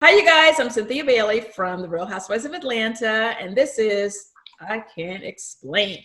Hi, you guys. I'm Cynthia Bailey from the Real Housewives of Atlanta, and this is I Can't Explain.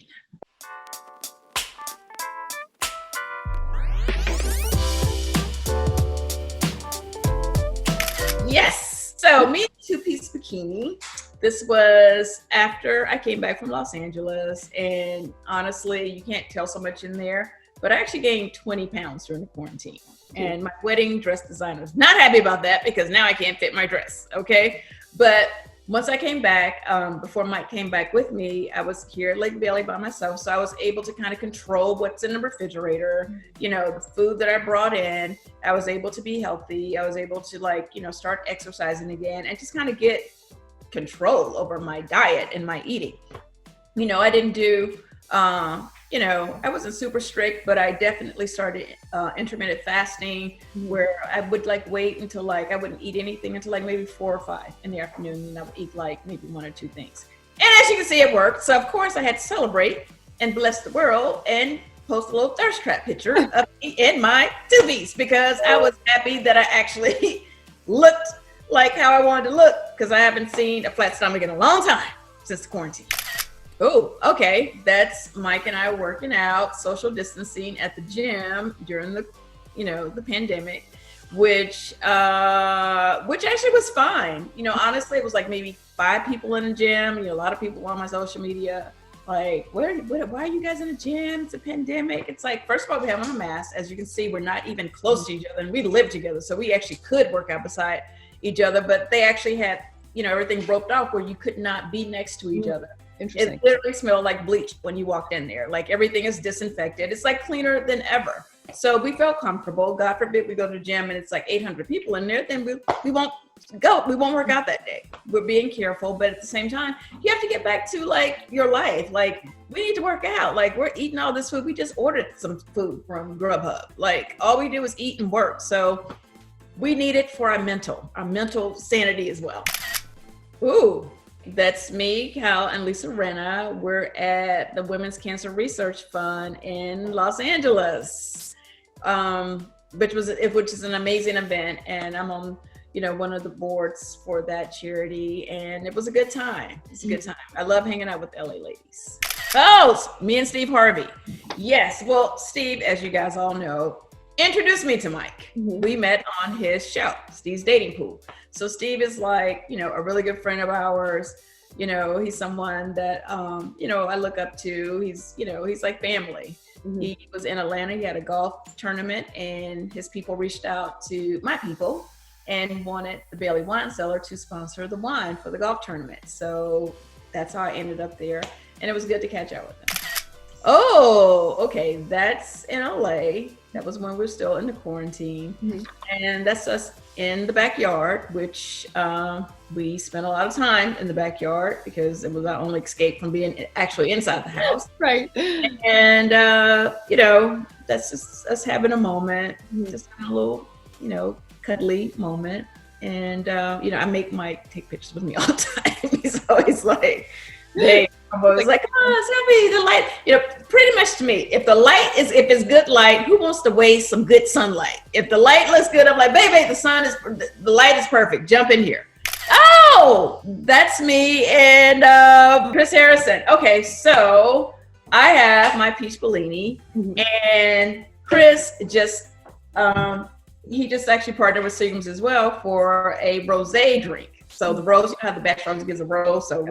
Yes. So, me in a two-piece bikini. This was after I came back from Los Angeles, and honestly, you can't tell so much in there, but I actually gained 20 pounds during the quarantine. And my wedding dress designer was not happy about that because now I can't fit my dress. Okay. But once I came back, before Mike came back with me, I was here at Lake Bailey by myself. So I was able to kind of control what's in the refrigerator, the food that I brought in. I was able to be healthy. I was able to start exercising again and just kind of get control over my diet and my eating. I didn't do, I wasn't super strict, but I definitely started intermittent fasting where I would wait until I wouldn't eat anything until maybe 4 or 5 in the afternoon, and I would eat maybe 1 or 2 things. And as you can see, it worked. So of course I had to celebrate and bless the world and post a little thirst trap picture of me in my two-piece because I was happy that I actually looked like how I wanted to look because I haven't seen a flat stomach in a long time since the quarantine. Oh, okay. That's Mike and I working out, social distancing at the gym during the pandemic, which actually was fine. Honestly, it was maybe 5 people in the gym. A lot of people on my social media, why are you guys in the gym? It's a pandemic. It's first of all, we have on a mask. As you can see, we're not even close to each other, and we live together, so we actually could work out beside each other. But they actually had, everything roped off where you could not be next to each other. It literally smelled like bleach when you walked in there. Everything is disinfected. It's cleaner than ever. So we felt comfortable. God forbid we go to the gym and it's 800 people in there, then we won't go. We won't work out that day. We're being careful, but at the same time, you have to get back to your life. We need to work out. We're eating all this food. We just ordered some food from Grubhub. All we do is eat and work. So we need it for our mental sanity as well. Ooh. That's me, Cal, and Lisa Renna. We're at the Women's Cancer Research Fund in Los Angeles, which is an amazing event. And I'm on, one of the boards for that charity. And it was a good time. It's a good time. I love hanging out with LA ladies. Oh, me and Steve Harvey. Yes. Well, Steve, as you guys all know, introduced me to Mike. We met on his show, Steve's Dating Pool. So Steve is a really good friend of ours. He's someone that, I look up to. He's like family. He was in Atlanta. He had a golf tournament and his people reached out to my people and wanted the Bailey Wine Cellar to sponsor the wine for the golf tournament. So that's how I ended up there. And it was good to catch up with him. Oh, okay. That's in LA. That was when we were still in the quarantine. And that's us in the backyard, which we spent a lot of time in the backyard because it was our only escape from being actually inside the house. Right. And, that's just us having a moment, just having a little, cuddly moment. And, I make Mike take pictures with me all the time. He's always hey, I'm always it's gonna be the light. Pretty much to me, if it's good light, who wants to waste some good sunlight? If the light looks good, I'm baby, the light is perfect. Jump in here. Oh, that's me and Chris Harrison. Okay, so I have my peach Bellini, and Chris just he just actually partnered with Seagram's as well for a rosé drink. So the rose, the bachelor gives a rose, so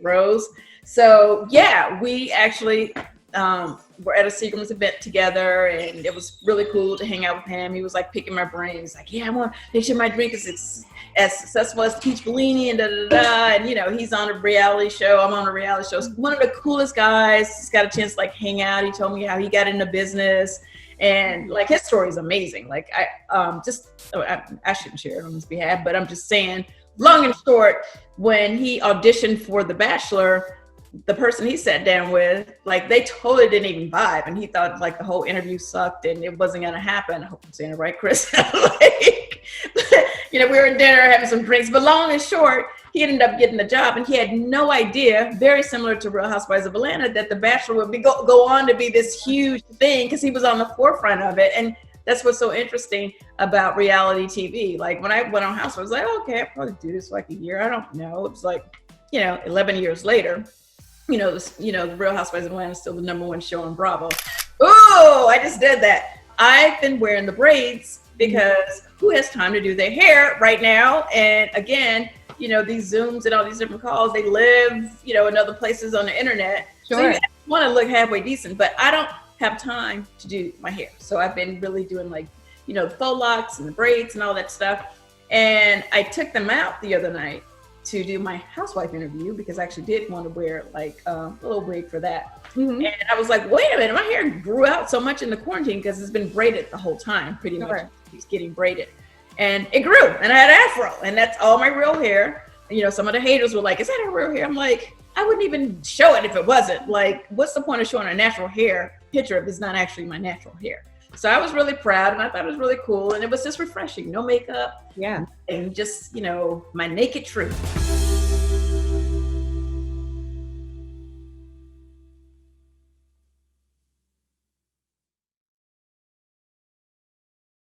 rose. So yeah, we actually were at a Seagram's event together, and it was really cool to hang out with him. He was picking my brain. He's yeah, I want to make sure my drink is as successful as Peach Bellini and And he's on a reality show. I'm on a reality show. One of the coolest guys. He's got a chance to hang out. He told me how he got into business. And his story is amazing. I shouldn't share it on his behalf, but I'm just saying, long and short, when he auditioned for The Bachelor, the person he sat down with, they totally didn't even vibe. And he thought the whole interview sucked and it wasn't going to happen. I hope I'm saying it right, Chris. We were in dinner having some drinks, but long and short, he ended up getting the job, and he had no idea, very similar to Real Housewives of Atlanta, that The Bachelor would go on to be this huge thing because he was on the forefront of it. And that's what's so interesting about reality TV. Like when I went on House, I was like, okay, I'll probably do this for like a year. I don't know. It was like, 11 years later, the Real Housewives of Atlanta is still the #1 show on Bravo. Oh, I just did that. I've been wearing the braids because who has time to do their hair right now? And again, these Zooms and all these different calls, they live, in other places on the internet. Sure. So you want to look halfway decent, but I don't have time to do my hair. So I've been really doing like, the faux locks and the braids and all that stuff. And I took them out the other night to do my housewife interview because I actually did want to wear like a little wig for that. Mm-hmm. And I was like, wait a minute, my hair grew out so much in the quarantine because it's been braided the whole time, pretty much. It's getting braided. And it grew, and I had an afro, and that's all my real hair. Some of the haters were like, is that a real hair? I'm like, I wouldn't even show it if it wasn't. Like, what's the point of showing a natural hair picture if it's not actually my natural hair? So I was really proud, and I thought it was really cool, and it was just refreshing. No makeup. Yeah. And just, my naked truth.